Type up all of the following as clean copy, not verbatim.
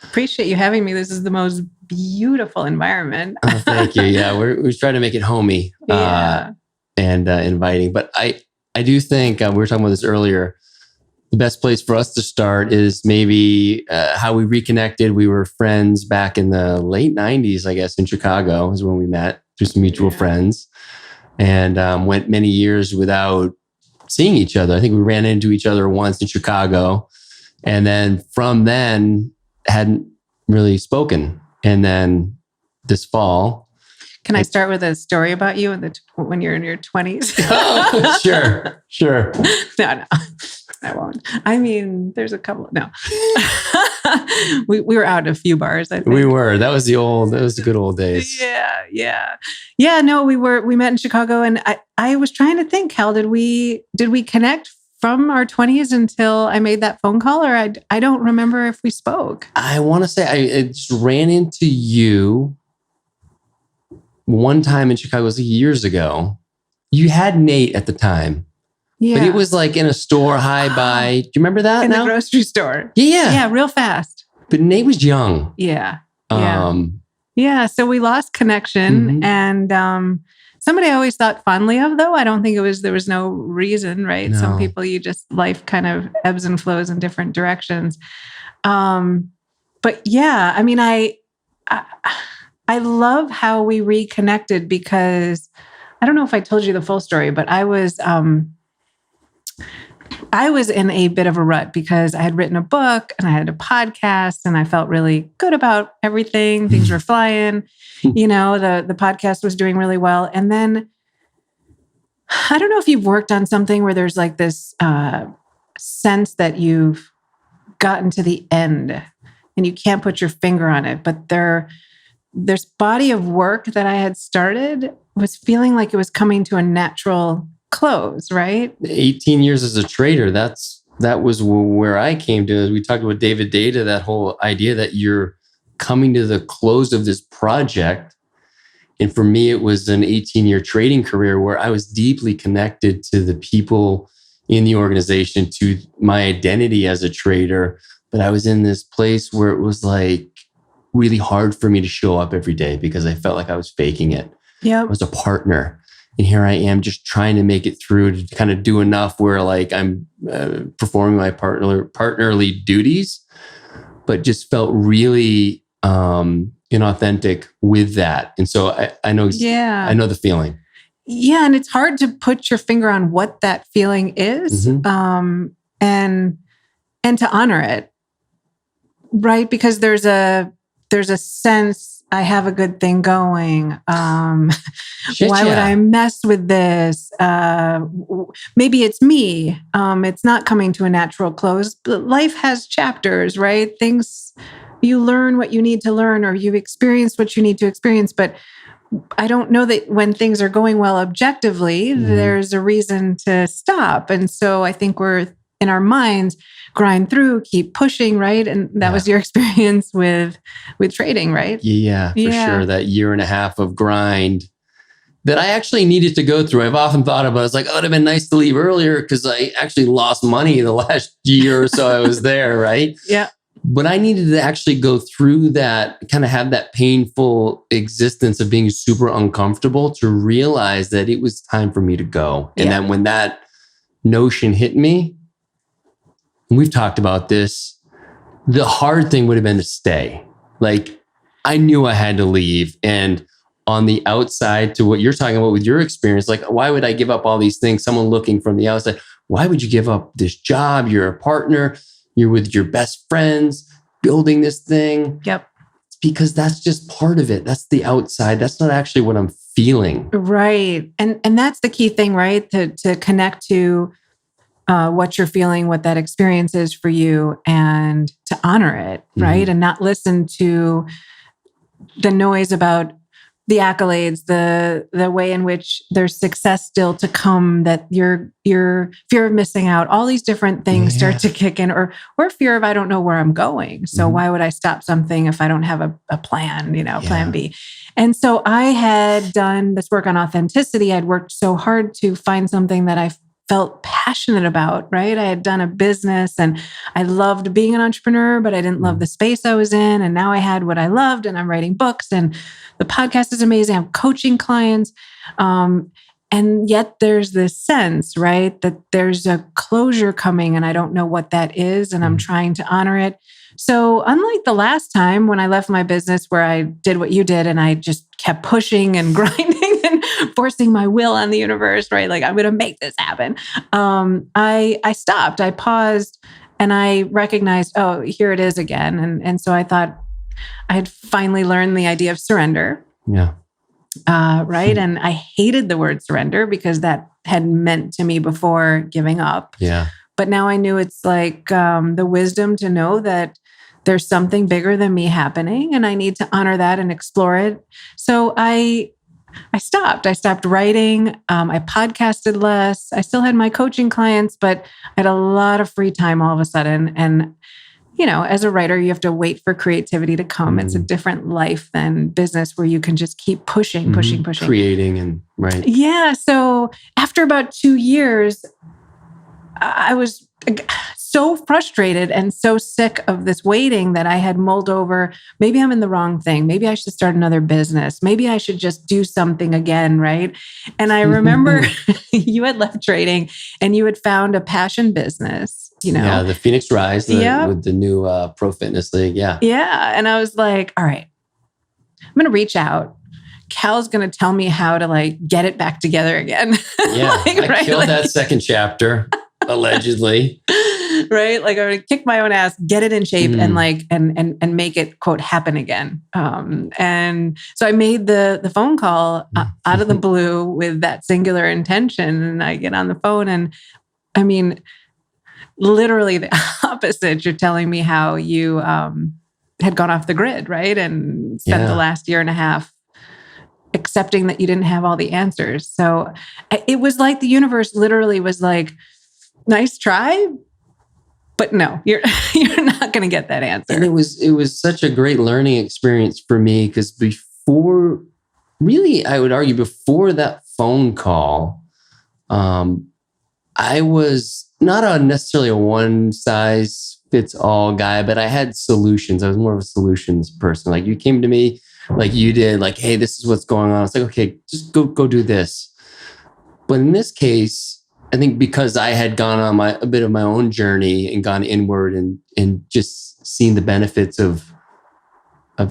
Appreciate you having me. This is the most beautiful environment. Oh, thank you. Yeah, we try to make it homey and inviting. But I do think, we were talking about this earlier, the best place for us to start is maybe how we reconnected. We were friends back in the late 90s, I guess, in Chicago is when we met through some mutual friends, and went many years without seeing each other. I think we ran into each other once in Chicago. And then from then, hadn't really spoken. And then this fall. Can I start with a story about you when you're in your 20s? Oh, sure. No, I won't. I mean, there's a couple. No. we were out at a few bars, I think. We were. That was the good old days. Yeah, no, we met in Chicago, and I was trying to think, how did we connect from our 20s until I made that phone call, or I don't remember if we spoke. I want to say I just ran into you one time in Chicago, it was years ago. You had Nate at the time. Yeah. But it was like in a store, bye. Do you remember that? In the grocery store. Yeah. Yeah, real fast. But Nate was young. Yeah. Yeah. So we lost connection, and somebody I always thought fondly of, though. I don't think there was no reason, right? No. Some people, life kind of ebbs and flows in different directions. But yeah, I mean, I love how we reconnected, because I don't know if I told you the full story, but I was in a bit of a rut because I had written a book and I had a podcast and I felt really good about everything. Things were flying. The podcast was doing really well. And then I don't know if you've worked on something where there's like this sense that you've gotten to the end and you can't put your finger on it, but there's body of work that I had started was feeling like it was coming to a natural close, right? 18 years as a trader, that was where I came to. As we talked about David Data, that whole idea that you're coming to the close of this project. And for me, it was an 18-year trading career where I was deeply connected to the people in the organization, to my identity as a trader. But I was in this place where it was like really hard for me to show up every day because I felt like I was faking it. Yeah, I was a partner. And here I am just trying to make it through to kind of do enough where like I'm performing my partnerly duties, but just felt really inauthentic with that. And so I know the feeling. Yeah. And it's hard to put your finger on what that feeling is, and to honor it, right? Because there's a sense, I have a good thing going. Why would I mess with this? Maybe it's me. It's not coming to a natural close. But life has chapters, right? Things, you learn what you need to learn, or you experience what you need to experience. But I don't know that when things are going well objectively, there's a reason to stop. And so I think we're in our minds, grind through, keep pushing, right? And that was your experience with trading, right? Yeah, for sure. That year and a half of grind that I actually needed to go through. I've often thought about it. It's like, oh, it'd have been nice to leave earlier because I actually lost money the last year or so I was there, right? Yeah. But I needed to actually go through that, kind of have that painful existence of being super uncomfortable to realize that it was time for me to go. And then when that notion hit me, and we've talked about this, the hard thing would have been to stay. Like, I knew I had to leave. And on the outside, to what you're talking about with your experience, like, why would I give up all these things? Someone looking from the outside, why would you give up this job? You're a partner. You're with your best friends, building this thing. Yep. It's because that's just part of it. That's the outside. That's not actually what I'm feeling. Right. And that's the key thing, right? To connect to what you're feeling, what that experience is for you, and to honor it, right? And not listen to the noise about the accolades, the way in which there's success still to come, that your fear of missing out, all these different things start to kick in, or fear of, I don't know where I'm going. So why would I stop something if I don't have a plan, plan B? And so I had done this work on authenticity. I'd worked so hard to find something that I felt passionate about, right? I had done a business and I loved being an entrepreneur, but I didn't love the space I was in. And now I had what I loved, and I'm writing books, and the podcast is amazing. I'm coaching clients. And yet there's this sense, right, that there's a closure coming and I don't know what that is. And I'm trying to honor it. So unlike the last time when I left my business where I did what you did and I just kept pushing and grinding and forcing my will on the universe, right? Like, I'm going to make this happen. I stopped, I paused, and I recognized, oh, here it is again. And so I thought I had finally learned the idea of surrender. Yeah. Right. And I hated the word surrender because that had meant to me before giving up. Yeah. But now I knew it's like the wisdom to know that there's something bigger than me happening, and I need to honor that and explore it. So I stopped. I stopped writing. I podcasted less. I still had my coaching clients, but I had a lot of free time all of a sudden. And, as a writer, you have to wait for creativity to come. It's a different life than business where you can just keep pushing. Creating and right. Yeah. So after about 2 years, I was so frustrated and so sick of this waiting that I had mulled over, maybe I'm in the wrong thing. Maybe I should start another business. Maybe I should just do something again, right? And I remember you had left trading and you had found a passion business, Yeah, the Phoenix Rise with the new Pro Fitness League. Yeah. Yeah. And I was like, all right, I'm going to reach out. Cal's going to tell me how to get it back together again. Yeah. I killed that second chapter. Allegedly. Right? Like, I'm going to kick my own ass, get it in shape and and make it, quote, happen again. And so I made the phone call out of the blue with that singular intention. And I get on the phone and I mean, literally the opposite. You're telling me how you had gone off the grid, right? And spent the last year and a half accepting that you didn't have all the answers. So it was like the universe literally was like, nice try, but no, you're not going to get that answer. And it was such a great learning experience for me because before, really, I would argue before that phone call, I was not necessarily a one size fits all guy, but I had solutions. I was more of a solutions person. Like, you came to me like you did, like, hey, this is what's going on. It's like, okay, just go do this. But in this case, I think because I had gone on a bit of my own journey and gone inward and just seen the benefits of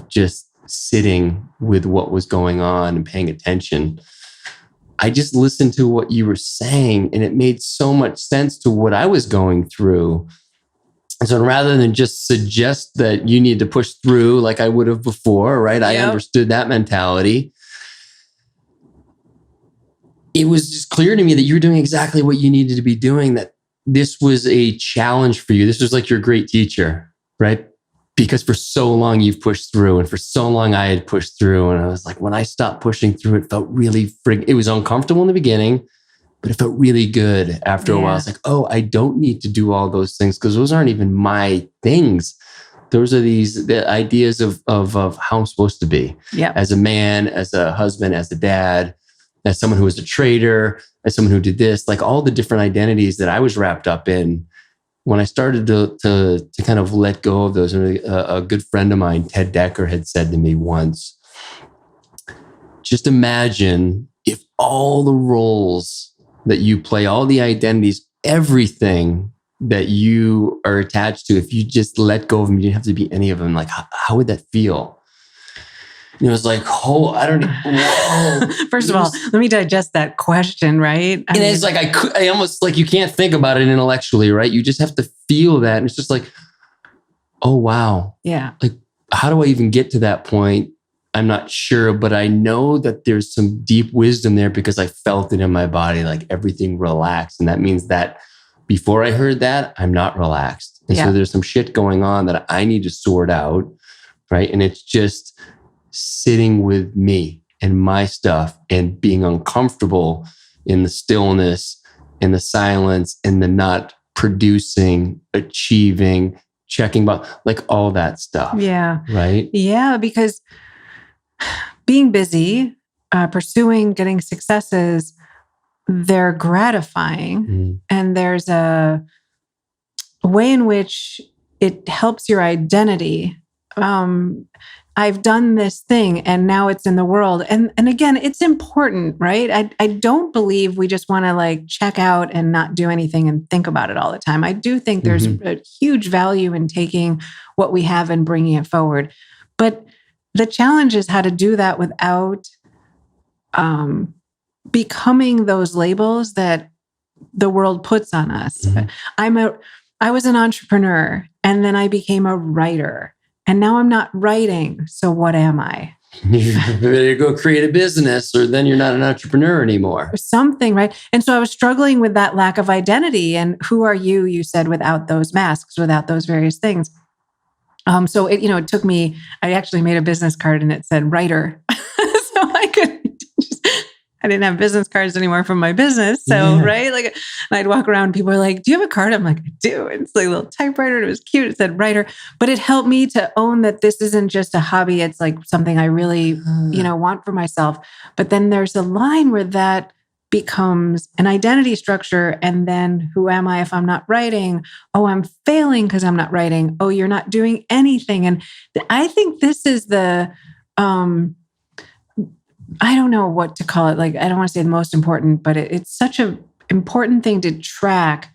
just sitting with what was going on and paying attention, I just listened to what you were saying and it made so much sense to what I was going through. And so rather than just suggest that you need to push through like I would have before, right? Yep. I understood that mentality. It was just clear to me that you were doing exactly what you needed to be doing, that this was a challenge for you. This was like your great teacher, right? Because for so long you've pushed through and for so long I had pushed through. And I was like, when I stopped pushing through, it felt really it was uncomfortable in the beginning, but it felt really good after a while. It's like, oh, I don't need to do all those things because those aren't even my things. Those are the ideas of how I'm supposed to be as a man, as a husband, as a dad, as someone who was a trader, as someone who did this, like all the different identities that I was wrapped up in. When I started to kind of let go of those, a good friend of mine, Ted Decker, had said to me once, just imagine if all the roles that you play, all the identities, everything that you are attached to, if you just let go of them, you didn't have to be any of them. Like, how would that feel? And it was like, oh, I don't. Whoa! First of all, let me digest that question, right? And it's like I almost like you can't think about it intellectually, right? You just have to feel that, and it's just like, oh wow, yeah. Like, how do I even get to that point? I'm not sure, but I know that there's some deep wisdom there because I felt it in my body, like everything relaxed, and that means that before I heard that, I'm not relaxed, and so there's some shit going on that I need to sort out, right? And it's just sitting with me and my stuff and being uncomfortable in the stillness, in the silence, in the not producing, achieving, checking about, like all that stuff. Yeah. Right? Yeah, because being busy, pursuing, getting successes, they're gratifying. And there's a way in which it helps your identity. I've done this thing and now it's in the world. And again, it's important, right? I don't believe we just want to like check out and not do anything and think about it all the time. I do think there's a huge value in taking what we have and bringing it forward. But the challenge is how to do that without becoming those labels that the world puts on us. I was an entrepreneur and then I became a writer and now I'm not writing. So what am I? You better go create a business or then you're not an entrepreneur anymore. Or something, right? And so I was struggling with that lack of identity. And who are you said, without those masks, without those various things. So it took me, I actually made a business card and it said writer. So I didn't have business cards anymore from my business. So, right. Like I'd walk around, people were like, do you have a card? I'm like, I do. It's like a little typewriter. And it was cute. It said writer, but it helped me to own that this isn't just a hobby. It's like something I really, want for myself. But then there's a line where that becomes an identity structure. And then who am I if I'm not writing? Oh, I'm failing because I'm not writing. Oh, you're not doing anything. And I think this is the, I don't know what to call it. Like, I don't want to say the most important, but it's such an important thing to track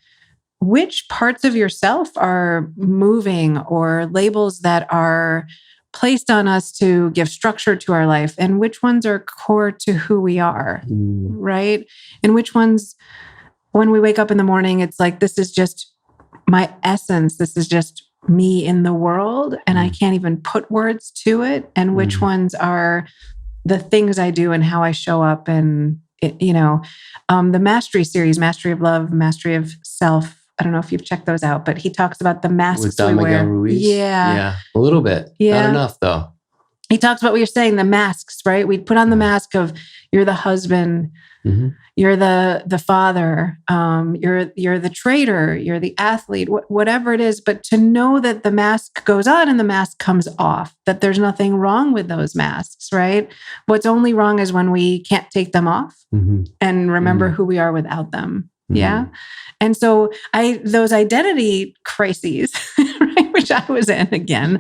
which parts of yourself are moving or labels that are placed on us to give structure to our life and which ones are core to who we are, right? And which ones, when we wake up in the morning, it's like, this is just my essence. This is just me in the world. And I can't even put words to it. And which ones are the things I do and how I show up. And, the Mastery series, Mastery of Love, Mastery of Self. I don't know if you've checked those out, but he talks about the masks with we Don wear. Miguel Ruiz. Yeah. A little bit. Yeah. Not enough though. He talks about what you're saying, the masks, right? We put on the mask of you're the husband, you're the father, you're the trader, you're the athlete, whatever it is. But to know that the mask goes on and the mask comes off, that there's nothing wrong with those masks, right? What's only wrong is when we can't take them off and remember who we are without them. Yeah. And so those identity crises, right, which I was in again.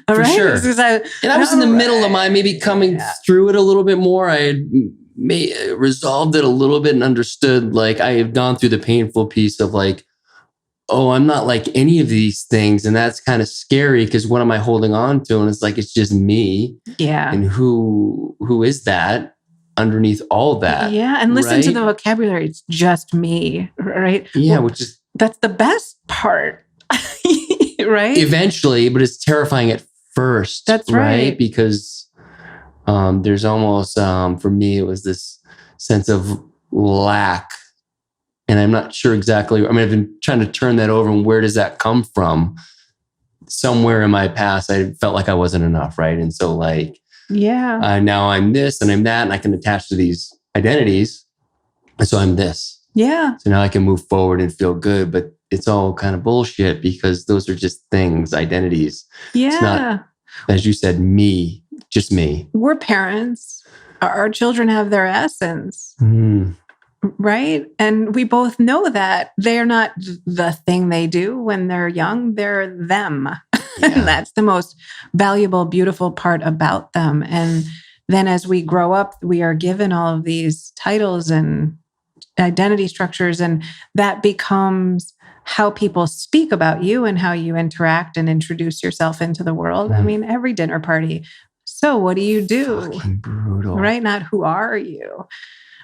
For sure. And I was in the middle of mine, maybe coming through it a little bit more. I had resolved it a little bit and understood, like I have gone through the painful piece of like, oh, I'm not like any of these things. And that's kind of scary because what am I holding on to? And it's like, it's just me. Yeah. And who is that underneath all that? Yeah. And listen to the vocabulary. It's just me. Right. Yeah. Well, that's the best part. Right. Eventually, but it's terrifying at first. That's right. Because there's almost, for me, it was this sense of lack. And I'm not sure exactly. I mean, I've been trying to turn that over. And where does that come from? Somewhere in my past, I felt like I wasn't enough. Right. And so like, now I'm this and I'm that, and I can attach to these identities. And so I'm this. Yeah. So now I can move forward and feel good, but it's all kind of bullshit because those are just things, identities. Yeah. It's not, as you said, me, just me. We're parents. Our children have their essence. Right. And we both know that they're not the thing they do when they're young. They're them. Yeah. And that's the most valuable, beautiful part about them. And then as we grow up, we are given all of these titles and identity structures, and that becomes how people speak about you and how you interact and introduce yourself into the world. I mean, every dinner party. So what do you do? Fucking brutal. Right? Not who are you?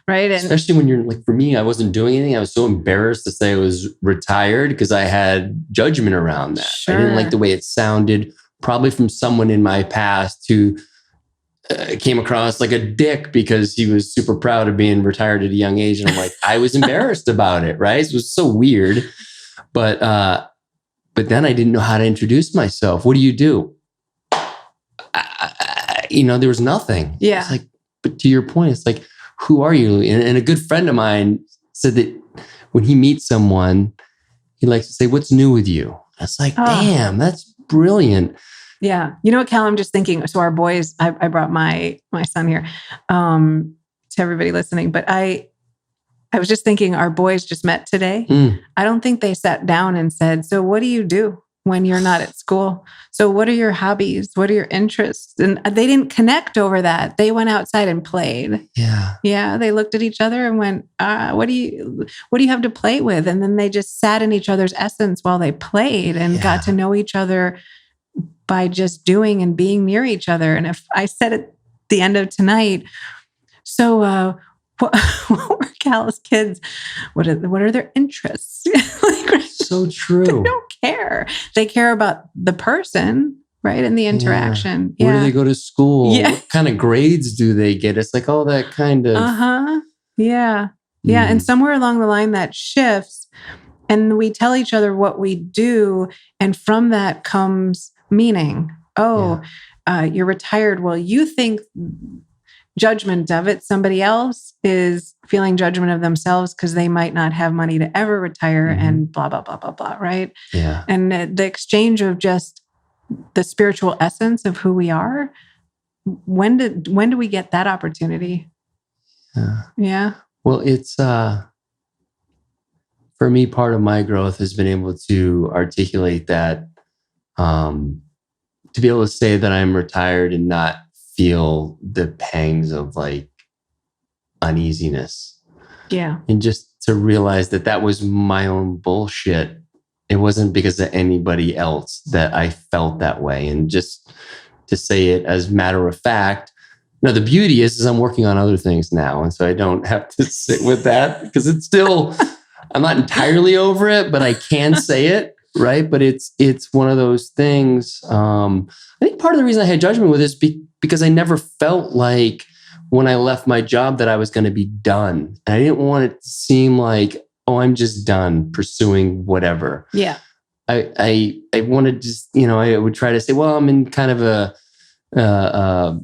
Right. And especially when you're like, for me, I wasn't doing anything. I was so embarrassed to say I was retired because I had judgment around that. Sure. I didn't like the way it sounded, probably from someone in my past who came across like a dick because he was super proud of being retired at a young age. And I'm like, I was embarrassed about it. Right. It was so weird. But then I didn't know how to introduce myself. What do? There was nothing. Yeah. It's like, but to your point, it's like, who are you? And a good friend of mine said that when he meets someone, he likes to say, what's new with you? It's like, damn, that's brilliant. Yeah. You know what, Cal, I'm just thinking, so our boys, I brought my son here, to everybody listening, but I was just thinking our boys just met today. I don't think they sat down and said, so what do you do when you're not at school? So what are your hobbies? What are your interests? And they didn't connect over that. They went outside and played. Yeah. Yeah. They looked at each other and went, what do you have to play with? And then they just sat in each other's essence while they played and got to know each other by just doing and being near each other. And if I said at the end of tonight, so what were Cal's kids? What are their interests? Like, so true. They don't care. They care about the person, right? And the interaction. Where do they go to school? What kind of grades do they get? It's like all that kind of. Yeah. Yeah. And somewhere along the line that shifts, and we tell each other what we do. And from that comes meaning. You're retired. Well, you think judgment of it. Somebody else is feeling judgment of themselves because they might not have money to ever retire and blah, blah, blah, blah, blah. Right. Yeah. And the exchange of just the spiritual essence of who we are. When do we get that opportunity? Yeah. Well, it's, for me, part of my growth has been able to articulate that, to be able to say that I'm retired and not feel the pangs of like uneasiness. Yeah. And just to realize that was my own bullshit. It wasn't because of anybody else that I felt that way. And just to say it as matter of fact. Now, the beauty is I'm working on other things now. And so I don't have to sit with that because it's still, I'm not entirely over it, but I can say it. Right. But it's one of those things. I think part of the reason I had judgment with is because I never felt like when I left my job that I was going to be done. And I didn't want it to seem like, oh, I'm just done pursuing whatever. Yeah. I wanted to just, I would try to say, well, I'm in kind of a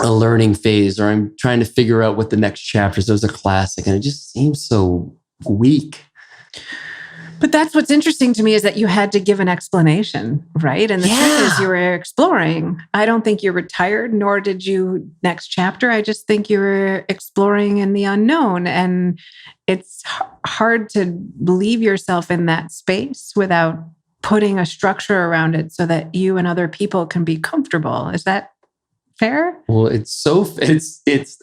learning phase, or I'm trying to figure out what the next chapter is. There's a classic, and it just seems so weak. But that's what's interesting to me is that you had to give an explanation, right? And the truth is you were exploring. I don't think you're retired, nor did you next chapter. I just think you were exploring in the unknown. And it's hard to leave yourself in that space without putting a structure around it so that you and other people can be comfortable. Is that fair? Well, it's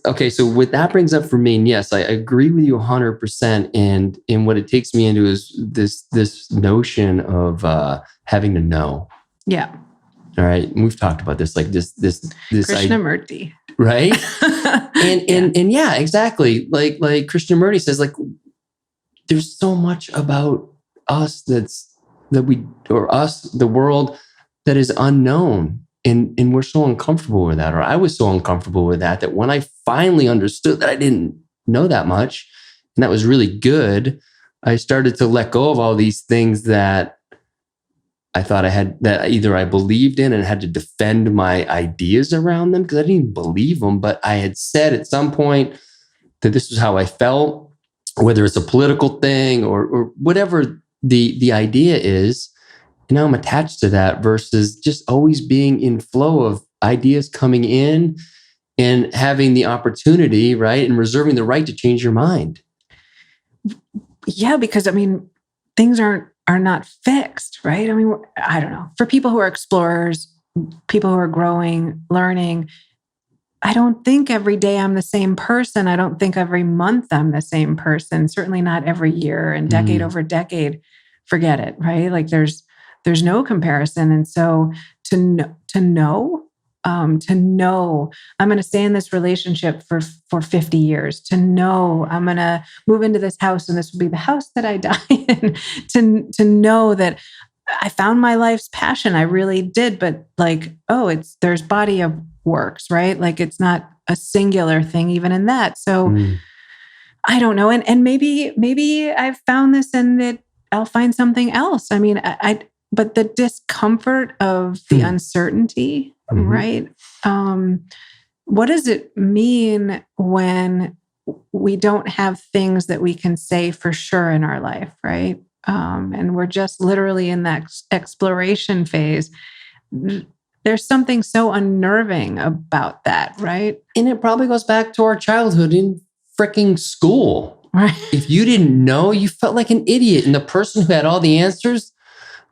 okay. So what that brings up for me, and yes, I agree with you 100%. And what it takes me into is this notion of having to know. Yeah. All right. And we've talked about this, like this Krishnamurti. Right. and yeah, exactly. Like Krishnamurti says, like, there's so much about us the world that is unknown. And we're so uncomfortable with that, or I was so uncomfortable with that when I finally understood that I didn't know that much, and that was really good, I started to let go of all these things that I thought I had, that either I believed in and had to defend my ideas around them because I didn't even believe them, but I had said at some point that this was how I felt, whether it's a political thing or whatever the idea is. And now I'm attached to that versus just always being in flow of ideas coming in and having the opportunity, right? And reserving the right to change your mind. Yeah, because things are not fixed, right? I don't know. For people who are explorers, people who are growing, learning, I don't think every day I'm the same person. I don't think every month I'm the same person. Certainly not every year and decade over decade. Forget it, right? Like there's no comparison. And so to know, I'm going to stay in this relationship for 50 years, to know I'm going to move into this house and this will be the house that I die in, to know that I found my life's passion. I really did. But there's body of works, right? Like it's not a singular thing, even in that. So I don't know. And maybe I've found this and that I'll find something else. But the discomfort of the uncertainty, right? what does it mean when we don't have things that we can say for sure in our life, right? And we're just literally in that exploration phase. There's something so unnerving about that, right? And it probably goes back to our childhood in freaking school. Right. If you didn't know, you felt like an idiot. And the person who had all the answers,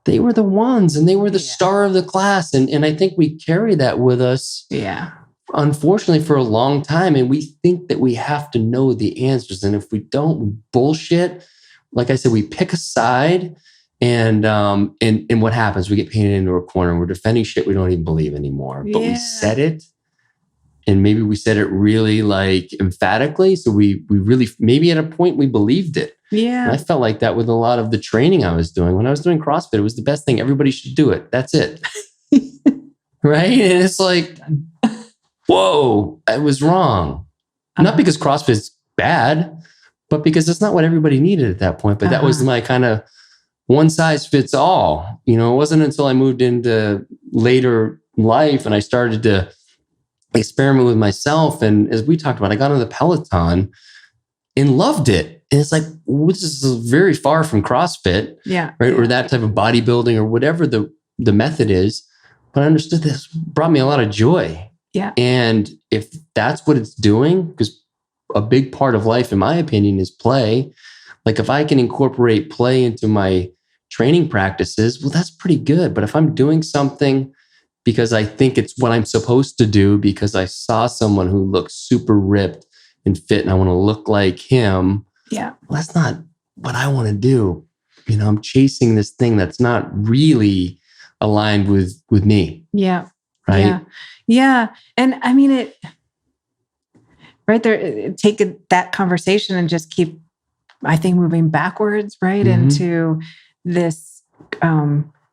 they were the ones, and they were the star of the class. And I think we carry that with us. Yeah. Unfortunately, for a long time. And we think that we have to know the answers. And if we don't, we bullshit. Like I said, we pick a side. And what happens? We get painted into a corner and we're defending shit we don't even believe anymore. But we said it. And maybe we said it really like emphatically. So we really, maybe at a point we believed it. Yeah. And I felt like that with a lot of the training I was doing. When I was doing CrossFit, it was the best thing. Everybody should do it. That's it. Right? And it's like, whoa, I was wrong. Not because CrossFit's bad, but because it's not what everybody needed at that point. But that was my kind of one size fits all. You know, it wasn't until I moved into later life and I started to experiment with myself. And as we talked about, I got on the Peloton and loved it. And it's like, this is very far from CrossFit, right? Or that type of bodybuilding or whatever the method is. But I understood this brought me a lot of joy. Yeah. And if that's what it's doing, because a big part of life, in my opinion, is play. Like if I can incorporate play into my training practices, well, that's pretty good. But if I'm doing something because I think it's what I'm supposed to do, because I saw someone who looks super ripped and fit and I want to look like him. Yeah. Well, that's not what I want to do. You know, I'm chasing this thing that's not really aligned with me. Yeah. Right. Yeah. Yeah. And I mean, right there, take that conversation and just keep, I think, moving backwards, right? Into this,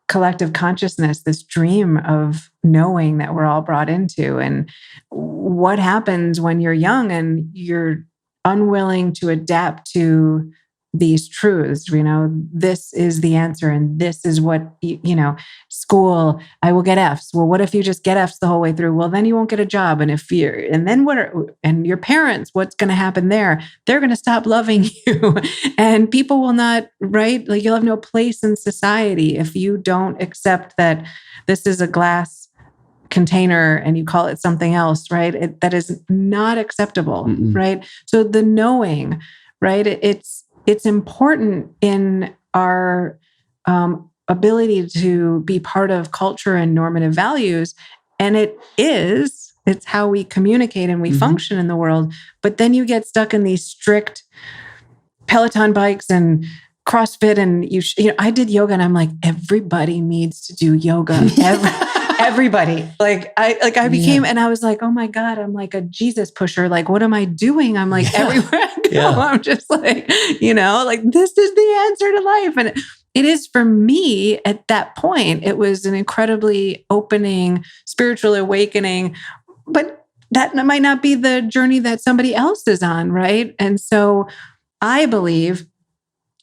collective consciousness, this dream of knowing that we're all brought into. And what happens when you're young and you're unwilling to adapt to these truths? You know, this is the answer and this is what, you know, school, I will get Fs. Well, what if you just get Fs the whole way through? Well, then you won't get a job. And then and your parents, what's going to happen there? They're going to stop loving you and people will not, right? Like you'll have no place in society if you don't accept that this is a glass container and you call it something else, right? That is not acceptable, right? So the knowing, right? It's important in our ability to be part of culture and normative values. And it's how we communicate and we function in the world. But then you get stuck in these strict Peloton bikes and CrossFit. And I did yoga and I'm like, everybody needs to do yoga. Everybody. I became, and I was like, oh my God, I'm like a Jesus pusher. Like, what am I doing? I'm like, everywhere I go, I'm just like, like this is the answer to life. And it is for me at that point, it was an incredibly opening, spiritual awakening, but that might not be the journey that somebody else is on. Right. And so I believe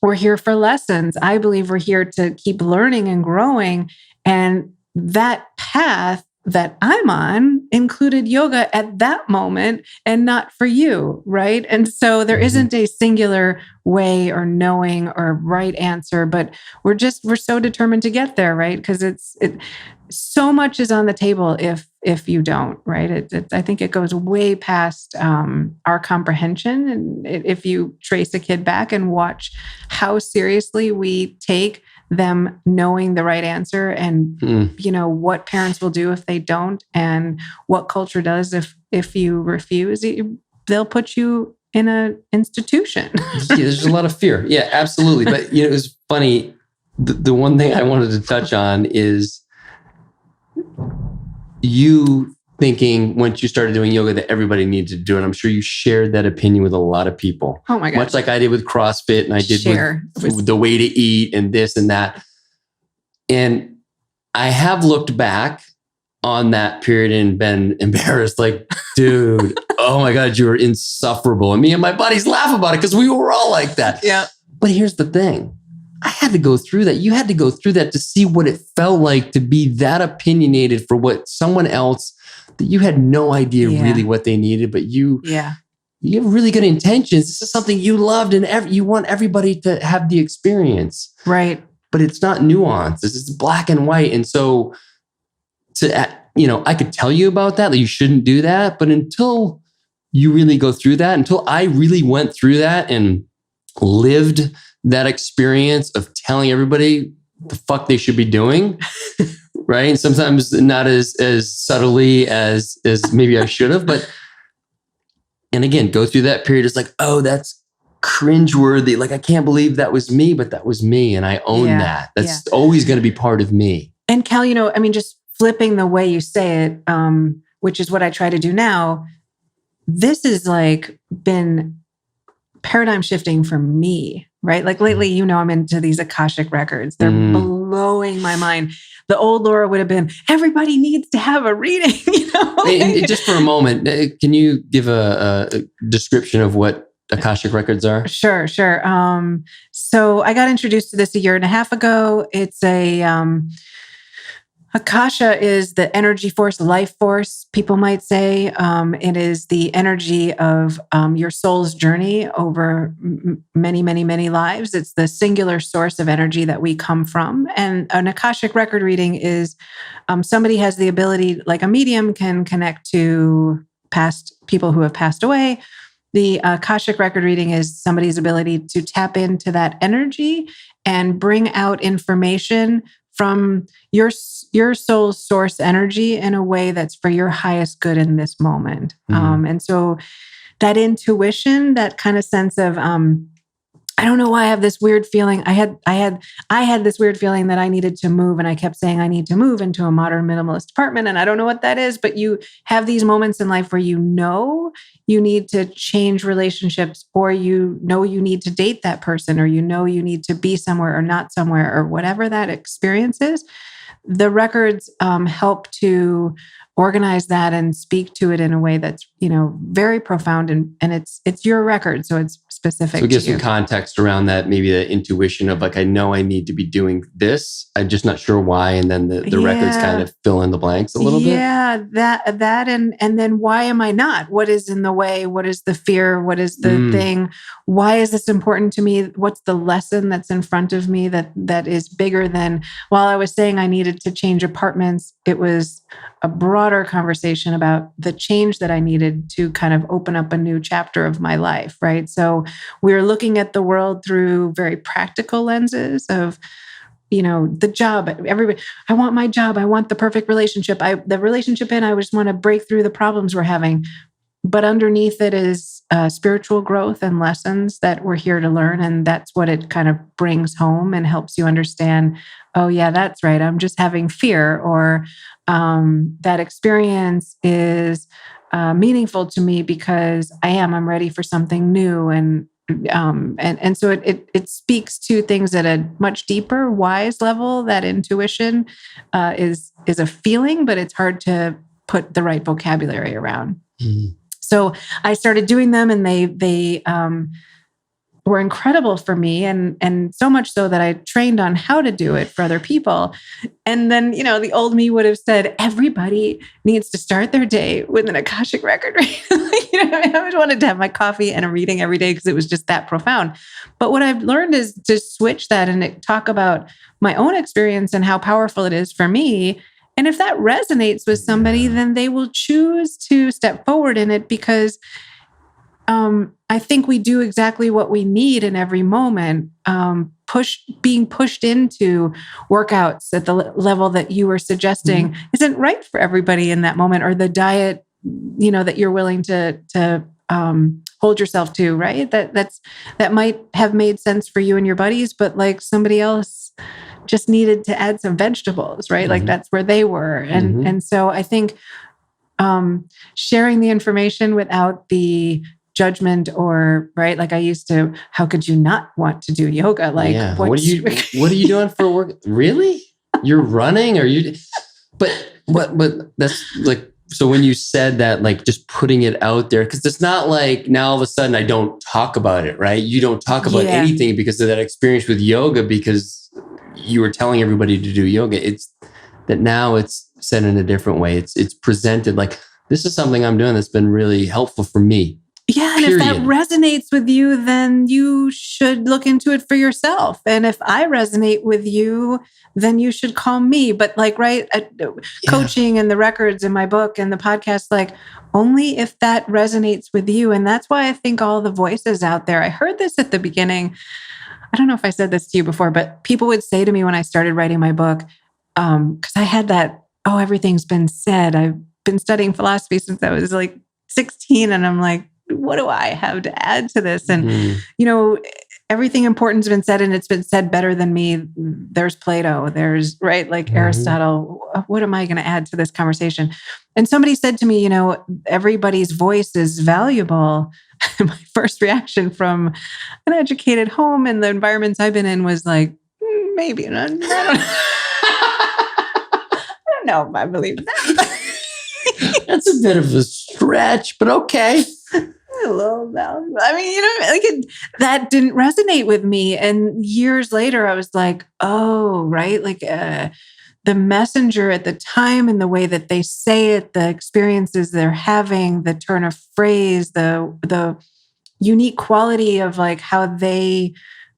we're here for lessons. I believe we're here to keep learning and growing. And that path that I'm on included yoga at that moment and not for you, right? And so there isn't a singular way or knowing or right answer, but we're so determined to get there, right? Because so much is on the table if you don't, right? I think it goes way past our comprehension. And if you trace a kid back and watch how seriously we take them knowing the right answer and, what parents will do if they don't and what culture does if you refuse, they'll put you in an institution. There's a lot of fear. Yeah, absolutely. But, it was funny. The one thing I wanted to touch on is you thinking once you started doing yoga that everybody needed to do it. I'm sure you shared that opinion with a lot of people. Oh my God. Much like I did with CrossFit and I did with the way to eat and this and that. And I have looked back on that period and been embarrassed. Like, dude, oh my God, you were insufferable. And me and my buddies laugh about it because we were all like that. Yeah. But here's the thing. I had to go through that. You had to go through that to see what it felt like to be that opinionated for what someone else that you had no idea really what they needed, but you have really good intentions. This is something you loved and you want everybody to have the experience. Right. But it's not nuanced. This is black and white. And so I could tell you about that you shouldn't do that. But until you really go through that, until I really went through that and lived that experience of telling everybody the fuck they should be doing, right? And sometimes not as subtly as maybe I should have, and again, go through that period. It's like, oh, that's cringeworthy. Like, I can't believe that was me, but that was me. And I own that. That's always going to be part of me. And Cal, just flipping the way you say it, which is what I try to do now. This is like been paradigm shifting for me, right? Like lately, I'm into these Akashic records. They're blowing my mind. The old Laura would have been, everybody needs to have a reading, And just for a moment, can you give a description of what Akashic records are? Sure. So I got introduced to this a year and a half ago. It's Akasha is the energy force, life force, people might say. It is the energy of your soul's journey over many, many, many lives. It's the singular source of energy that we come from. And an Akashic record reading is somebody has the ability, like a medium can connect to past people who have passed away. The Akashic record reading is somebody's ability to tap into that energy and bring out information from your soul's source energy in a way that's for your highest good in this moment. And so that intuition, that kind of sense of, I don't know why I have this weird feeling. I had this weird feeling that I needed to move, and I kept saying I need to move into a modern minimalist apartment, and I don't know what that is. But you have these moments in life where you need to change relationships, or you need to date that person, or you need to be somewhere or not somewhere, or whatever that experience is. The records help to organize that and speak to it in a way that's very profound, and it's your record, so it's specific. So give some context around that, maybe the intuition of like, I know I need to be doing this, I'm just not sure why, and then the records kind of fill in the blanks a little bit. Yeah, that and then why am I not? What is in the way? What is the fear? What is the thing? Why is this important to me? What's the lesson that's in front of me that is bigger than, while I was saying I needed to change apartments, it was a broader conversation about the change that I needed to kind of open up a new chapter of my life, right? So we're looking at the world through very practical lenses of, the job. Everybody, I want my job. I want the perfect relationship. I just want to break through the problems we're having. But underneath it is spiritual growth and lessons that we're here to learn. And that's what it kind of brings home and helps you understand, oh yeah, that's right. I'm just having fear, or that experience is meaningful to me because I'm ready for something new. And so it speaks to things at a much deeper, wise level. That intuition is a feeling, but it's hard to put the right vocabulary around. So I started doing them, and they were incredible for me, and so much so that I trained on how to do it for other people. And then, the old me would have said, everybody needs to start their day with an Akashic record. I always wanted to have my coffee and a reading every day because it was just that profound. But what I've learned is to switch that and talk about my own experience and how powerful it is for me. And if that resonates with somebody, then they will choose to step forward in it, because I think we do exactly what we need in every moment. Being pushed into workouts at the level that you were suggesting isn't right for everybody in that moment, or the diet, that you're willing to hold yourself to, right? That might have made sense for you and your buddies, but like somebody else just needed to add some vegetables, right? Like that's where they were. And so I think sharing the information without the judgment, or right, like I used to, how could you not want to do yoga? Like, what are you doing for work? Really? You're running? But that's like, so when you said that, like just putting it out there, because it's not like now all of a sudden I don't talk about it, right? You don't talk about anything because of that experience with yoga, because you were telling everybody to do yoga. It's that now it's said in a different way. It's presented like, this is something I'm doing that's been really helpful for me. Yeah. And if that resonates with you, then you should look into it for yourself. And if I resonate with you, then you should call me. But like, right, coaching and the records in my book and the podcast, like only if that resonates with you. And that's why I think all the voices out there, I heard this at the beginning. I don't know if I said this to you before, but people would say to me when I started writing my book, because I had that, oh, everything's been said. I've been studying philosophy since I was like 16. And I'm like, what do I have to add to this? And, everything important's been said and it's been said better than me. There's Plato, there's like Aristotle. What am I going to add to this conversation? And somebody said to me, everybody's voice is valuable. My first reaction from an educated home and the environments I've been in was like, maybe not. I don't know if I believe that. That's a bit of a stretch, but okay. A little valuable. I mean, that didn't resonate with me. And years later, I was like, oh, right. Like the messenger at the time and the way that they say it, the experiences they're having, the turn of phrase, the unique quality of like how they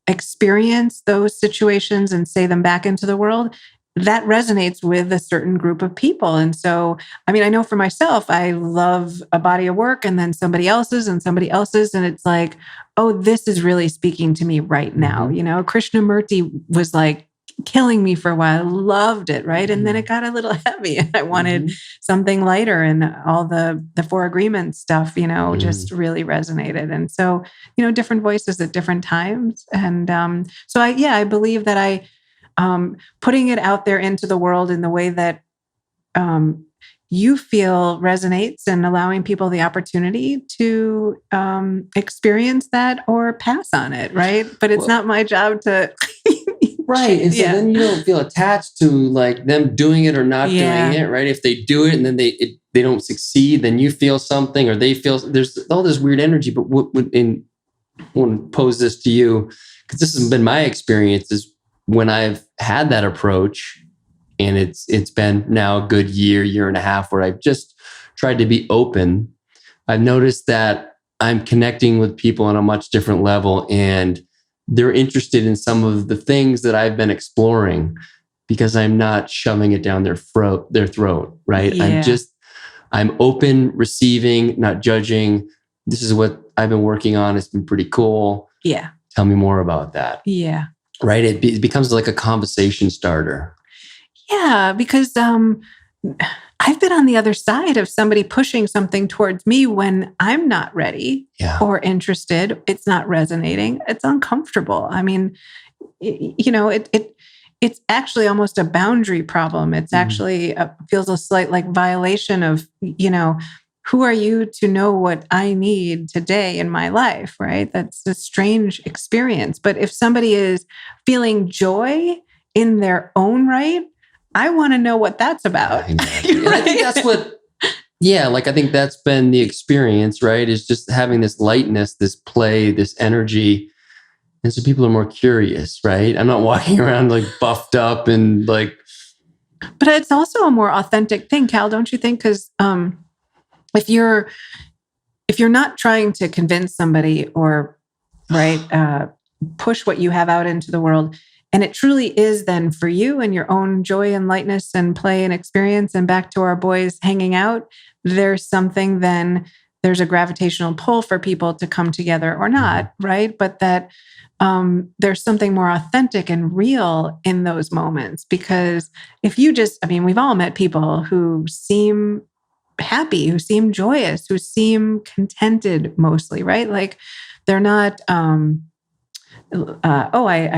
experience those situations and say them back into the world, that resonates with a certain group of people. And so, I mean, I know for myself, I love a body of work and then somebody else's and somebody else's. And it's like, oh, this is really speaking to me right now. Krishnamurti was like killing me for a while. I loved it. Right. And then it got a little heavy and I wanted something lighter, and all the Four Agreements stuff, just really resonated. And so, different voices at different times. And so I believe that putting it out there into the world in the way that you feel resonates, and allowing people the opportunity to experience that or pass on it, right? But it's not my job to... Right. And so then you don't feel attached to like them doing it or not doing it, right? If they do it and then they don't succeed, then you feel something or they feel... There's all this weird energy. But I want to pose this to you, because this has been my experience, is when I've had that approach, and it's been now a good year and a half where I've just tried to be open, I've noticed that I'm connecting with people on a much different level, and they're interested in some of the things that I've been exploring because I'm not shoving it down their throat, right? Yeah. I'm open, receiving, not judging. This is what I've been working on. It's been pretty cool. Yeah. Tell me more about that. Yeah. Right? It becomes like a conversation starter. Yeah, because I've been on the other side of somebody pushing something towards me when I'm not ready or interested. It's not resonating. It's uncomfortable. I mean, it's actually almost a boundary problem. It's actually feels a slight like violation of, who are you to know what I need today in my life, right? That's a strange experience. But if somebody is feeling joy in their own right, I want to know what that's about. Exactly. Right? I think that's what, I think that's been the experience, right? Is just having this lightness, this play, this energy. And so people are more curious, right? I'm not walking around like buffed up and like. But it's also a more authentic thing, Cal, don't you think? Because if you're not trying to convince somebody or push what you have out into the world, and it truly is then for you and your own joy and lightness and play and experience, and back to our boys hanging out, there's a gravitational pull for people to come together or not, right? But that there's something more authentic and real in those moments. Because if you we've all met people who seem happy, who seem joyous, who seem contented mostly, right? Like they're not, I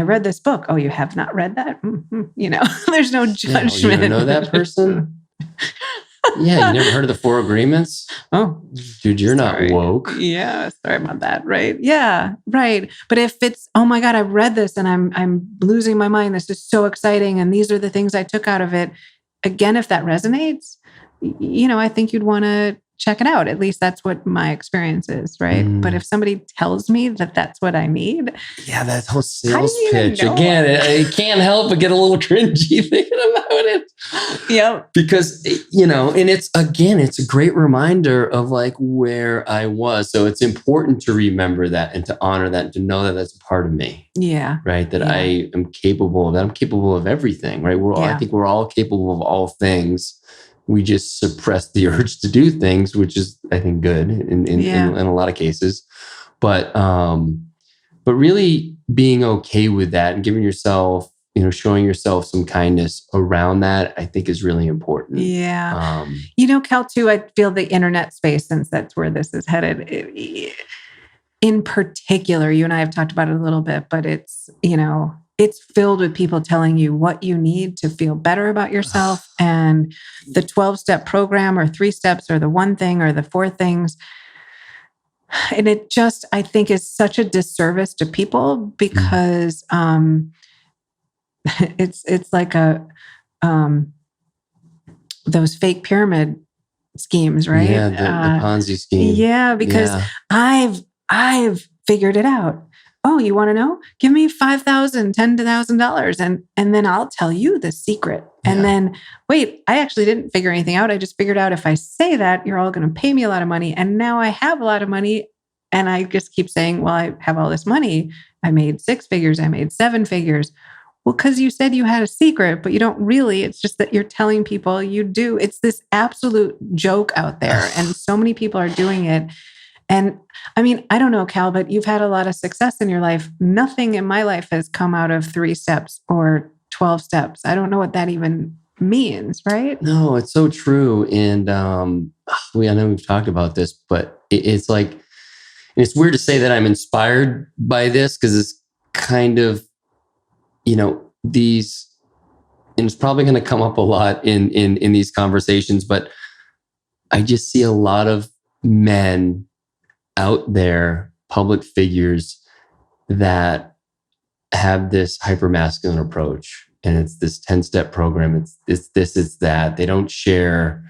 read this book. Oh, you have not read that? There's no judgment. You don't know that person? Yeah, you never heard of the Four Agreements? Oh, dude, you're not woke. Yeah, sorry about that. Right? Yeah, right. But if it's, oh my God, I've read this and I'm losing my mind. This is so exciting, and these are the things I took out of it. Again, if that resonates, I think you'd want to check it out. At least that's what my experience is, right? But if somebody tells me that that's what I need. Yeah, that whole sales pitch. Again, it can't help but get a little cringy thinking about it. Yep. Because, and it's a great reminder of like where I was. So it's important to remember that and to honor that and to know that that's a part of me. Yeah. Right. That I am capable of that. I'm capable of everything. Right. I think we're all capable of all things. We just suppress the urge to do things, which is, I think, good in a lot of cases. But really being okay with that and giving yourself, showing yourself some kindness around that, I think is really important. Yeah. Cal, too, I feel the internet space, since that's where this is headed. In particular, you and I have talked about it a little bit, but it's filled with people telling you what you need to feel better about yourself. And the 12-step program or 3 steps or the one thing or the 4 things. And it just, I think, is such a disservice to people because it's like those fake pyramid schemes, right? Yeah, the Ponzi scheme. Yeah, because I've figured it out. Oh, you want to know? Give me $5,000, $10,000, and then I'll tell you the secret. And then, wait, I actually didn't figure anything out. I just figured out if I say that, you're all going to pay me a lot of money. And now I have a lot of money. And I just keep saying, well, I have all this money. I made 6 figures. I made 7 figures. Well, because you said you had a secret, but you don't really. It's just that you're telling people you do. It's this absolute joke out there. And so many people are doing it. And I mean, I don't know, Cal, but you've had a lot of success in your life. Nothing in my life has come out of 3 steps or 12 steps. I don't know what that even means, right? No, it's so true. And I know we've talked about this, but it's like, it's weird to say that I'm inspired by this because it's kind of, these, and it's probably going to come up a lot in these conversations, but I just see a lot of men out there, public figures that have this hypermasculine approach. And it's this 10-step program. It's this, it's that. They don't share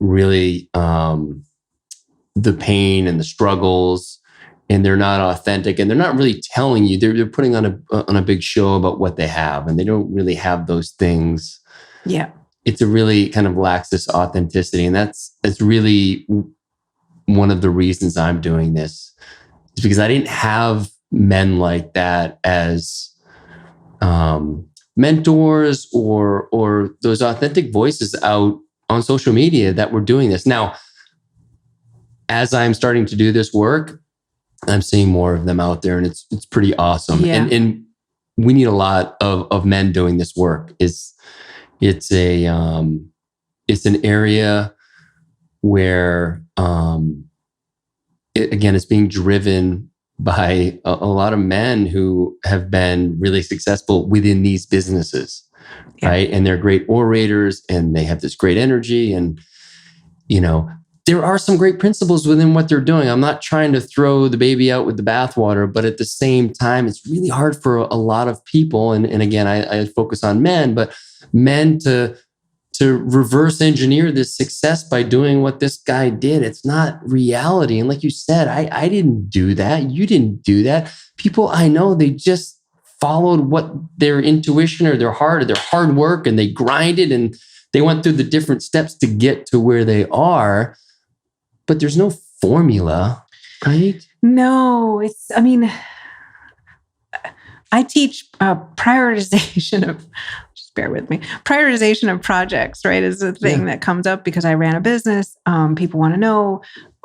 really the pain and the struggles, and they're not authentic, and they're not really telling you. They're putting on a big show about what they have, and they don't really have those things. Yeah. It's a really kind of lacks this authenticity. And that's really one of the reasons I'm doing this, is because I didn't have men like that as mentors or those authentic voices out on social media that were doing this. Now, as I'm starting to do this work, I'm seeing more of them out there, and it's pretty awesome. Yeah. And we need a lot of men doing this work. It's an area where it's being driven by a lot of men who have been really successful within these businesses, right? And they're great orators, and they have this great energy, and there are some great principles within what they're doing. I'm not trying to throw the baby out with the bathwater, but at the same time, it's really hard for a lot of people. And again, I focus on men, but men to reverse engineer this success by doing what this guy did. It's not reality. And like you said, I didn't do that. You didn't do that. People I know, they just followed what their intuition or their heart or their hard work, and they grinded and they went through the different steps to get to where they are. But there's no formula, right? No, I teach prioritization of, just bear with me, prioritization of projects, right, is a thing that comes up because I ran a business. People want to know,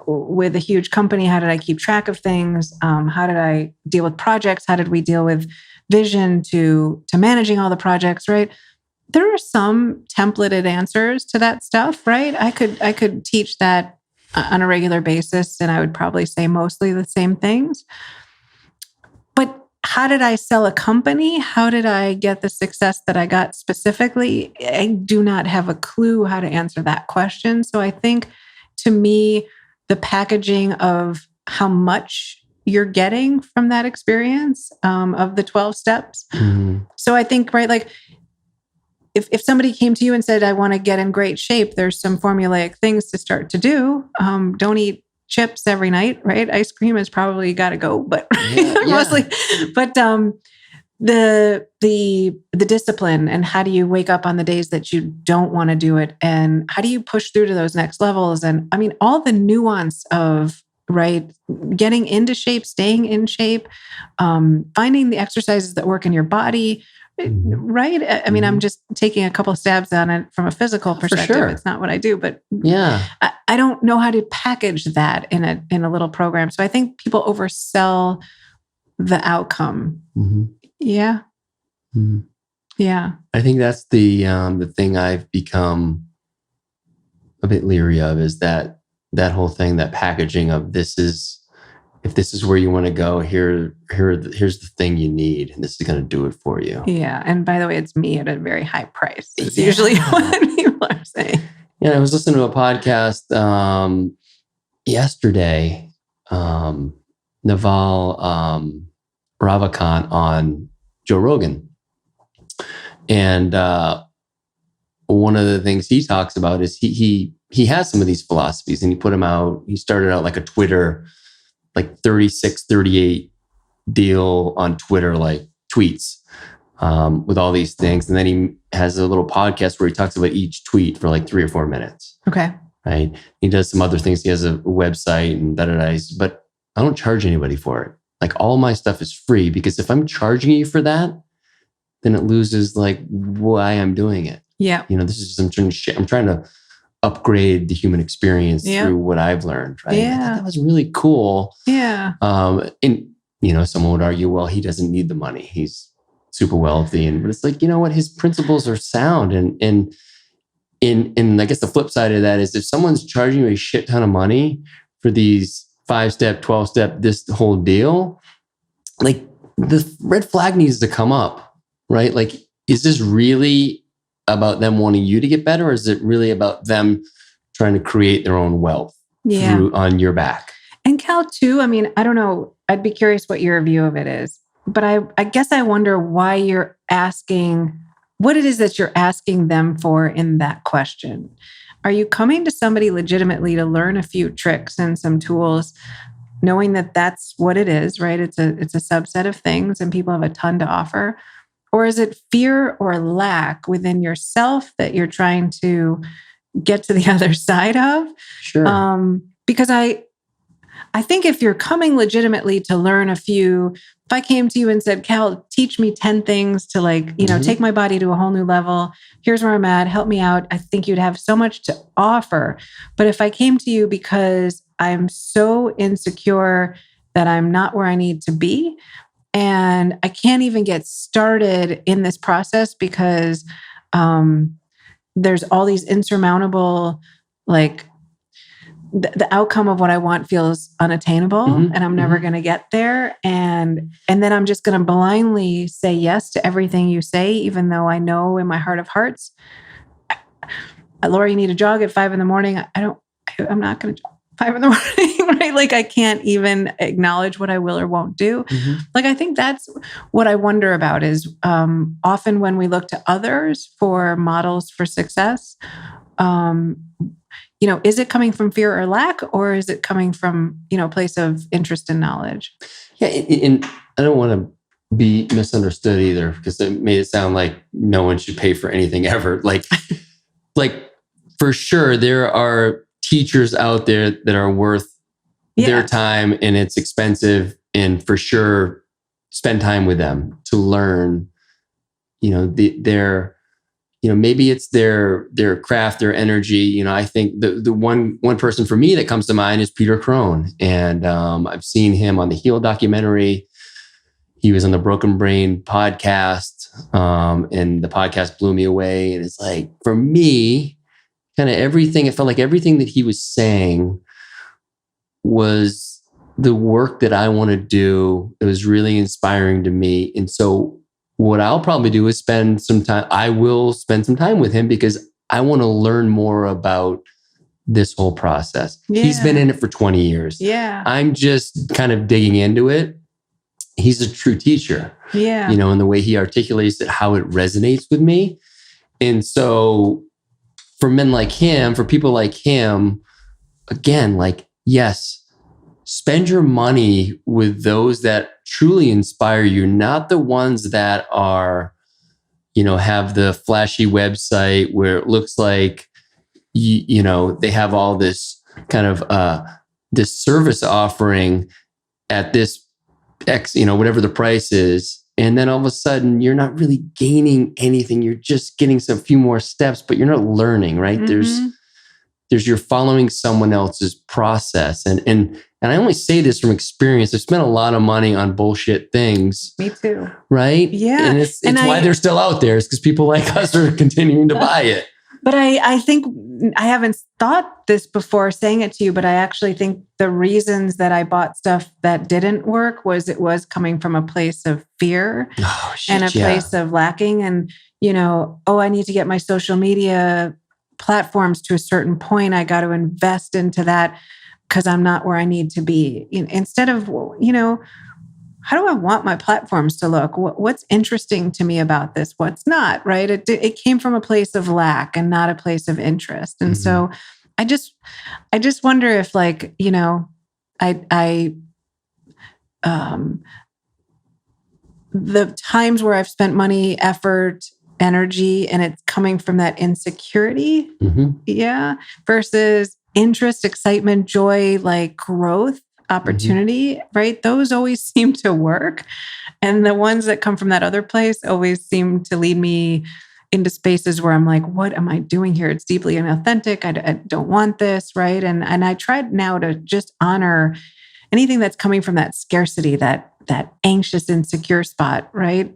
with a huge company, how did I keep track of things? How did I deal with projects? How did we deal with vision to managing all the projects, right? There are some templated answers to that stuff, right? I could teach that on a regular basis, and I would probably say mostly the same things. But how did I sell a company? How did I get the success that I got specifically? I do not have a clue how to answer that question. So I think, to me, the packaging of how much you're getting from that experience of the 12 steps. Mm-hmm. So I think, right, like, if somebody came to you and said, I want to get in great shape, there's some formulaic things to start to do. Don't eat chips every night, right? Ice cream is probably got to go, but mostly, but the discipline, and how do you wake up on the days that you don't want to do it, and how do you push through to those next levels? And I mean, all the nuance of getting into shape, staying in shape, finding the exercises that work in your body. Right. I mean, I'm just taking a couple of stabs on it from a physical perspective. Sure. It's not what I do, but I don't know how to package that in a little program. So I think people oversell the outcome. Yeah. Yeah. I think that's the thing I've become a bit leery of, is that whole thing, that packaging of if this is where you want to go, here's the thing you need, and this is going to do it for you. Yeah. And by the way, it's me at a very high price. It's usually what people are saying. Yeah. I was listening to a podcast yesterday, Naval Ravikant on Joe Rogan. And one of the things he talks about is he has some of these philosophies, and he put them out. He started out like a Twitter, like 36, 38 deal on Twitter, like tweets with all these things. And then he has a little podcast where he talks about each tweet for like 3 or 4 minutes. Okay. Right. He does some other things. He has a website and but I don't charge anybody for it. Like, all my stuff is free, because if I'm charging you for that, then it loses like why I'm doing it. Yeah. This is just, I'm trying to upgrade the human experience through what I've learned. Right. Yeah. I thought that was really cool. Yeah. And someone would argue, well, he doesn't need the money. He's super wealthy. But it's like, what? His principles are sound. And I guess the flip side of that is, if someone's charging you a shit ton of money for these 5-step, 12-step, this whole deal, like, the red flag needs to come up, right? Like, is this really about them wanting you to get better, or is it really about them trying to create their own wealth on your back? And Cal, too, I mean, I don't know. I'd be curious what your view of it is. But I guess I wonder why you're asking, what it is that you're asking them for in that question. Are you coming to somebody legitimately to learn a few tricks and some tools, knowing that that's what it is, right? It's a subset of things, and people have a ton to offer. Or is it fear or lack within yourself that you're trying to get to the other side of? Sure. Because I think if you're coming legitimately to learn a few, if I came to you and said, Cal, teach me 10 things to take my body to a whole new level. Here's where I'm at. Help me out. I think you'd have so much to offer. But if I came to you because I'm so insecure that I'm not where I need to be, and I can't even get started in this process because there's all these insurmountable, like, the outcome of what I want feels unattainable, and I'm never going to get there. And then I'm just going to blindly say yes to everything you say, even though I know in my heart of hearts, Laura, you need a jog at 5 a.m. I'm not going to jog 5 a.m, right? Like, I can't even acknowledge what I will or won't do. Like, I think that's what I wonder about is often when we look to others for models for success, is it coming from fear or lack, or is it coming from, a place of interest and knowledge? Yeah. And I don't want to be misunderstood either, because it made it sound like no one should pay for anything ever. Like for sure, there are teachers out there that are worth their time, and it's expensive, and for sure spend time with them to learn, maybe it's their craft, their energy. I think the one person for me that comes to mind is Peter Crone. And I've seen him on the Heal documentary. He was on the Broken Brain podcast, and the podcast blew me away. And it's like, for me, kind of everything, it felt like everything that he was saying was the work that I want to do. It was really inspiring to me. And so what I'll probably do is I will spend some time with him, because I want to learn more about this whole process. Yeah. He's been in it for 20 years. Yeah. I'm just kind of digging into it. He's a true teacher. Yeah. And the way he articulates it, how it resonates with me. And so for men like him, for people like him, again, like, yes, spend your money with those that truly inspire you, not the ones that are, have the flashy website where it looks like, they have all this kind of this service offering at this X, whatever the price is. And then all of a sudden you're not really gaining anything. You're just getting some few more steps, but you're not learning, right? Mm-hmm. There's you're following someone else's process. And I only say this from experience. I've spent a lot of money on bullshit things. Me too. Right? Yeah. And it's why they're still out there. It's because people like us are continuing to buy it. But I think I haven't thought this before saying it to you, but I actually think the reasons that I bought stuff that didn't work was it was coming from a place of fear and a place of lacking. And, I need to get my social media platforms to a certain point. I got to invest into that because I'm not where I need to be. Instead of, how do I want my platforms to look? What's interesting to me about this? What's not, right? It came from a place of lack and not a place of interest. And so I just wonder if the times where I've spent money, effort, energy, and it's coming from that insecurity, versus interest, excitement, joy, like growth, opportunity, right? Those always seem to work. And the ones that come from that other place always seem to lead me into spaces where I'm like, what am I doing here? It's deeply inauthentic. I don't want this, right? And I tried now to just honor anything that's coming from that scarcity, that anxious, insecure spot, right?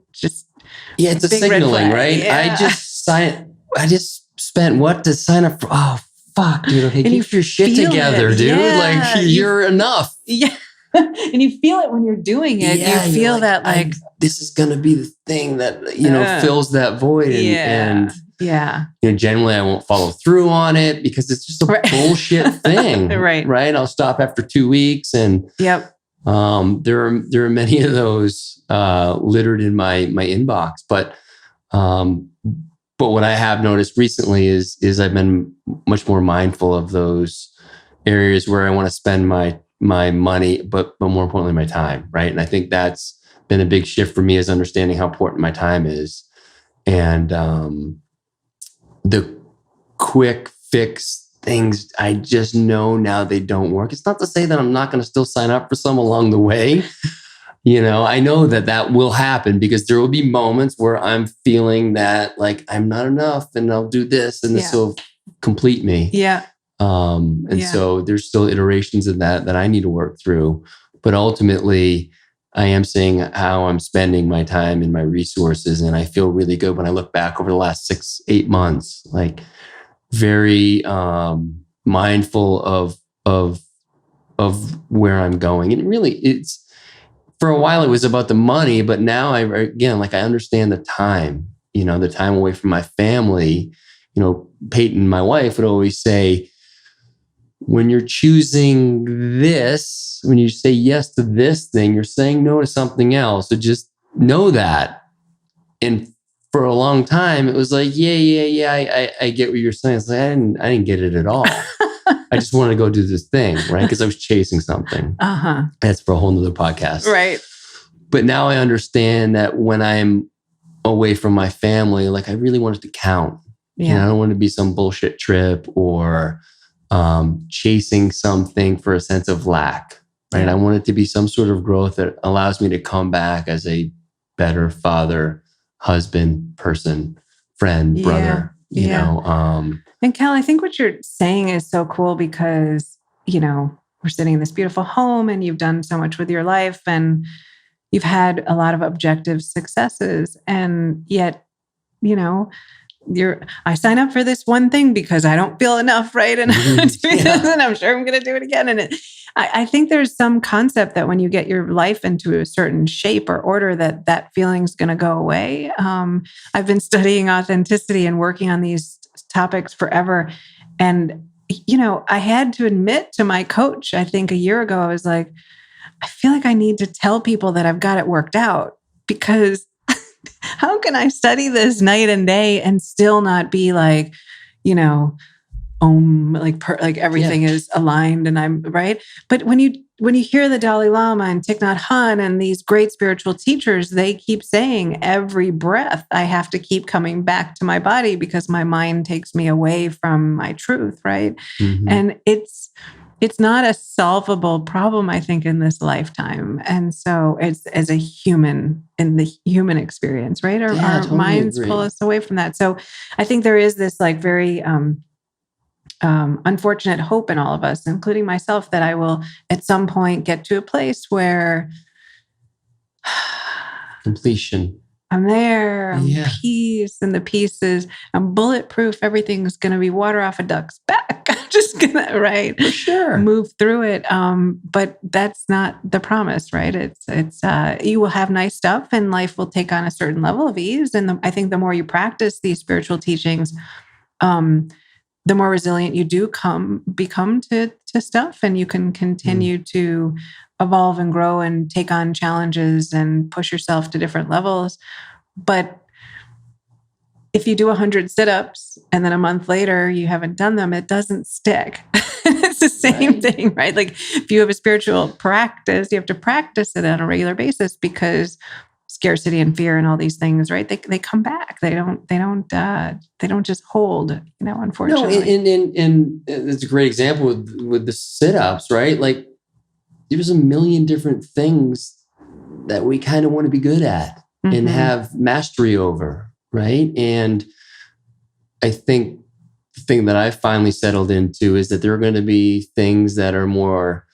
It's a signaling, right? Yeah. I just spent what to sign up for? Oh, fuck, dude. Okay, get your shit together, dude. Yeah. Like, you're enough. Yeah. And you feel it when you're doing it. Yeah, you feel that this is going to be the thing that, fills that void. And generally I won't follow through on it because it's just a bullshit thing. Right. I'll stop after 2 weeks. And there are many of those littered in my inbox. But what I have noticed recently is I've been much more mindful of those areas where I want to spend my money, but more importantly, my time. Right. And I think that's been a big shift for me, is understanding how important my time is. And the quick fix things, I just know now they don't work. It's not to say that I'm not going to still sign up for some along the way. I know that will happen because there will be moments where I'm feeling that like I'm not enough and I'll do this and this will complete me. Yeah. So there's still iterations of that I need to work through. But ultimately, I am seeing how I'm spending my time and my resources. And I feel really good when I look back over the last 6-8 months, like very mindful of where I'm going. And really, for a while it was about the money, but now I understand the time, the time away from my family. Peyton, my wife, would always say, when you're choosing this, when you say yes to this thing, you're saying no to something else. So just know that. And for a long time, it was like, I get what you're saying. It's like, I didn't get it at all. I just wanted to go do this thing, right? Because I was chasing something. That's for a whole nother podcast. Right. But now I understand that when I'm away from my family, like I really want it to count. Yeah. I don't want to be some bullshit trip or chasing something for a sense of lack, right? Yeah. I want it to be some sort of growth that allows me to come back as a better father, husband, person, friend, brother, you know. And Cal, I think what you're saying is so cool because, we're sitting in this beautiful home and you've done so much with your life and you've had a lot of objective successes. And yet, I sign up for this one thing because I don't feel enough, right? And and I'm sure I'm going to do it again. And I think there's some concept that when you get your life into a certain shape or order, that feeling's going to go away. I've been studying authenticity and working on these topics forever. And, I had to admit to my coach, I think a year ago, I was like, I feel like I need to tell people that I've got it worked out because how can I study this night and day and still not be like, like everything is aligned and I'm right. But when you hear the Dalai Lama and Thich Nhat Hanh and these great spiritual teachers, they keep saying every breath, I have to keep coming back to my body because my mind takes me away from my truth. Right. Mm-hmm. And it's not a solvable problem, I think, in this lifetime. And so it's as a human in the human experience, right? Our totally minds pull us away from that. So I think there is this like very, unfortunate hope in all of us, including myself, that I will at some point get to a place where completion. I'm there, I'm peace, and the peace is I'm bulletproof. Everything's going to be water off a duck's back. I'm just going to, right? For sure. Move through it. But that's not the promise, right? It's you will have nice stuff and life will take on a certain level of ease. And I think the more you practice these spiritual teachings, the more resilient you do become to stuff, and you can continue to evolve and grow and take on challenges and push yourself to different levels. But if you do 100 sit-ups and then a month later you haven't done them, it doesn't stick. It's the same thing, right? Like if you have a spiritual practice, you have to practice it on a regular basis because scarcity and fear and all these things, right? They come back. They don't just hold, unfortunately. No, and it's a great example with the sit-ups, right? Like there's a million different things that we kind of want to be good at and have mastery over, right? And I think the thing that I finally settled into is that there are going to be things that are more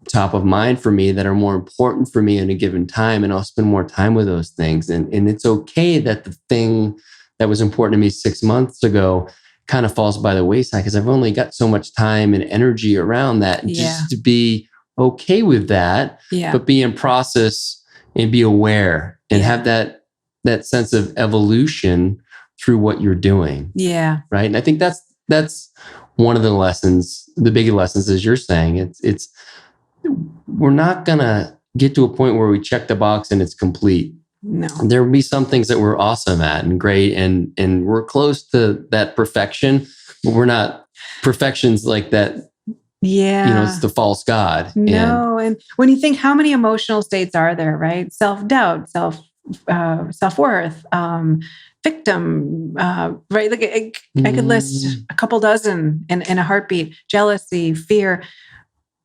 top of mind for me, that are more important for me in a given time, and I'll spend more time with those things. And it's okay that the thing that was important to me 6 months ago kind of falls by the wayside because I've only got so much time and energy around that. And just to be okay with that, but be in process and be aware and have that sense of evolution through what you're doing. Yeah. Right. And I think that's one of the lessons, the big lessons, as you're saying. It's we're not gonna get to a point where we check the box and it's complete. No. There will be some things that we're awesome at and great and we're close to that perfection, but we're not perfections like that. Yeah. It's the false God. No. And when you think how many emotional states are there, right? Self-doubt, self-worth, victim, right? Like I could list a couple dozen in a heartbeat: jealousy, fear.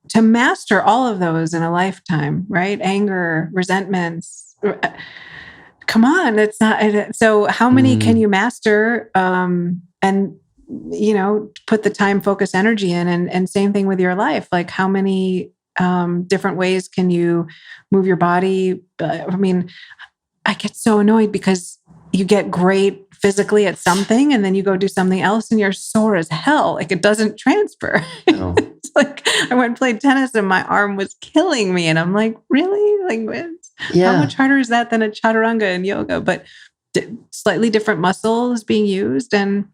To master all of those in a lifetime, right? Anger, resentments. Come on, it's not. So how many can you master? And put the time, focus, energy in, and same thing with your life. Like how many different ways can you move your body? I mean, I get so annoyed because you get great physically at something and then you go do something else and you're sore as hell. Like it doesn't transfer. No. It's like I went and played tennis and my arm was killing me. And I'm like, really? Like, how much harder is that than a chaturanga in yoga? But slightly different muscles being used. And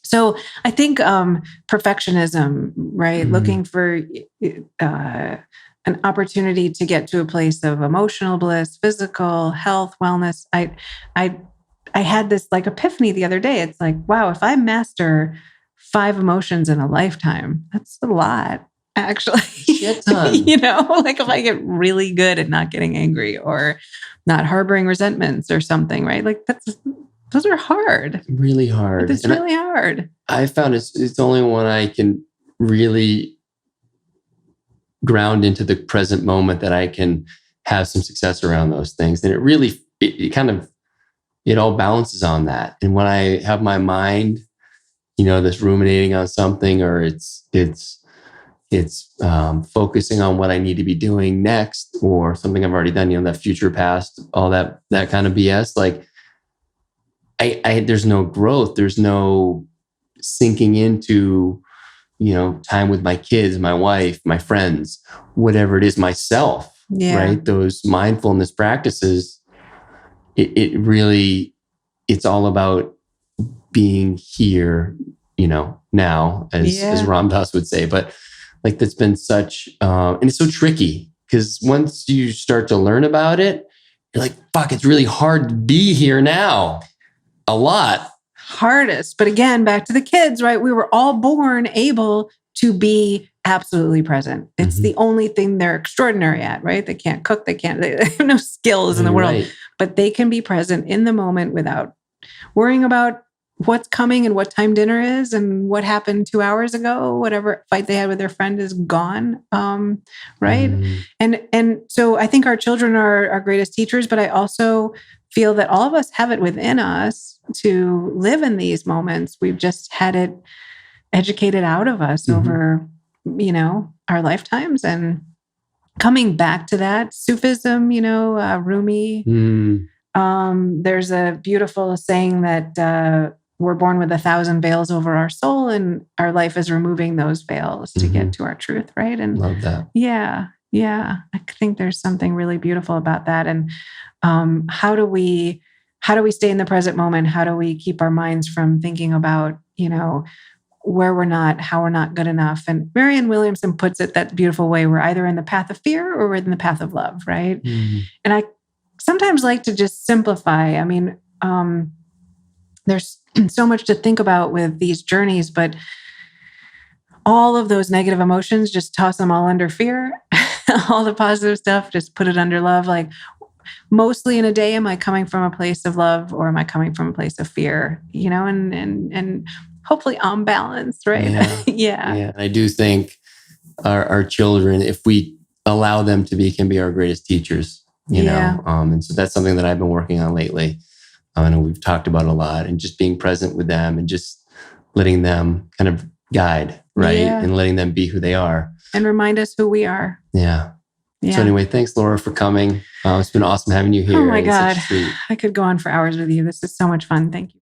so I think perfectionism, right? Looking for an opportunity to get to a place of emotional bliss, physical health, wellness. I had this like epiphany the other day. It's like, wow, if I master 5 emotions in a lifetime, that's a lot, actually. Shit ton. Like if I get really good at not getting angry or not harboring resentments or something, right? Like those are hard. Really hard. It's really hard. I found it's only when I can really ground into the present moment that I can have some success around those things. And it all balances on that. And when I have my mind, that's ruminating on something, or it's focusing on what I need to be doing next, or something I've already done, that future, past, all that kind of BS. Like there's no growth. There's no sinking into, time with my kids, my wife, my friends, whatever it is, myself, right? Those mindfulness practices, it really, it's all about being here, now, as Ram Dass would say. But like that's been such, and it's so tricky because once you start to learn about it, you're like, fuck, it's really hard to be here now. A lot. Hardest. But again, back to the kids, right? We were all born able to be absolutely present. It's the only thing they're extraordinary at, right? They can't cook, they have no skills in the world, but they can be present in the moment without worrying about what's coming and what time dinner is and what happened 2 hours ago. Whatever fight they had with their friend is gone, right? And so I think our children are our greatest teachers, but I also feel that all of us have it within us to live in these moments. We've just had it educated out of us over, our lifetimes. And coming back to that, Sufism, Rumi, there's a beautiful saying that we're born with 1,000 veils over our soul, and our life is removing those veils to get to our truth, right? And love that. Yeah. I think there's something really beautiful about that. And how do we stay in the present moment? How do we keep our minds from thinking about, where we're not, how we're not good enough? And Marianne Williamson puts it that beautiful way. We're either in the path of fear or we're in the path of love, right? And I sometimes like to just simplify. I mean, there's so much to think about with these journeys, but all of those negative emotions, just toss them all under fear. All the positive stuff, just put it under love. Like, mostly in a day, am I coming from a place of love or am I coming from a place of fear? And hopefully on balance, right? Yeah. I do think our children, if we allow them to be, can be our greatest teachers, you know? And so that's something that I've been working on lately. I know we've talked about a lot, and just being present with them and just letting them kind of guide, right? And letting them be who they are. And remind us who we are. Yeah. So anyway, thanks, Laura, for coming. It's been awesome having you here. Oh my God. I could go on for hours with you. This is so much fun. Thank you.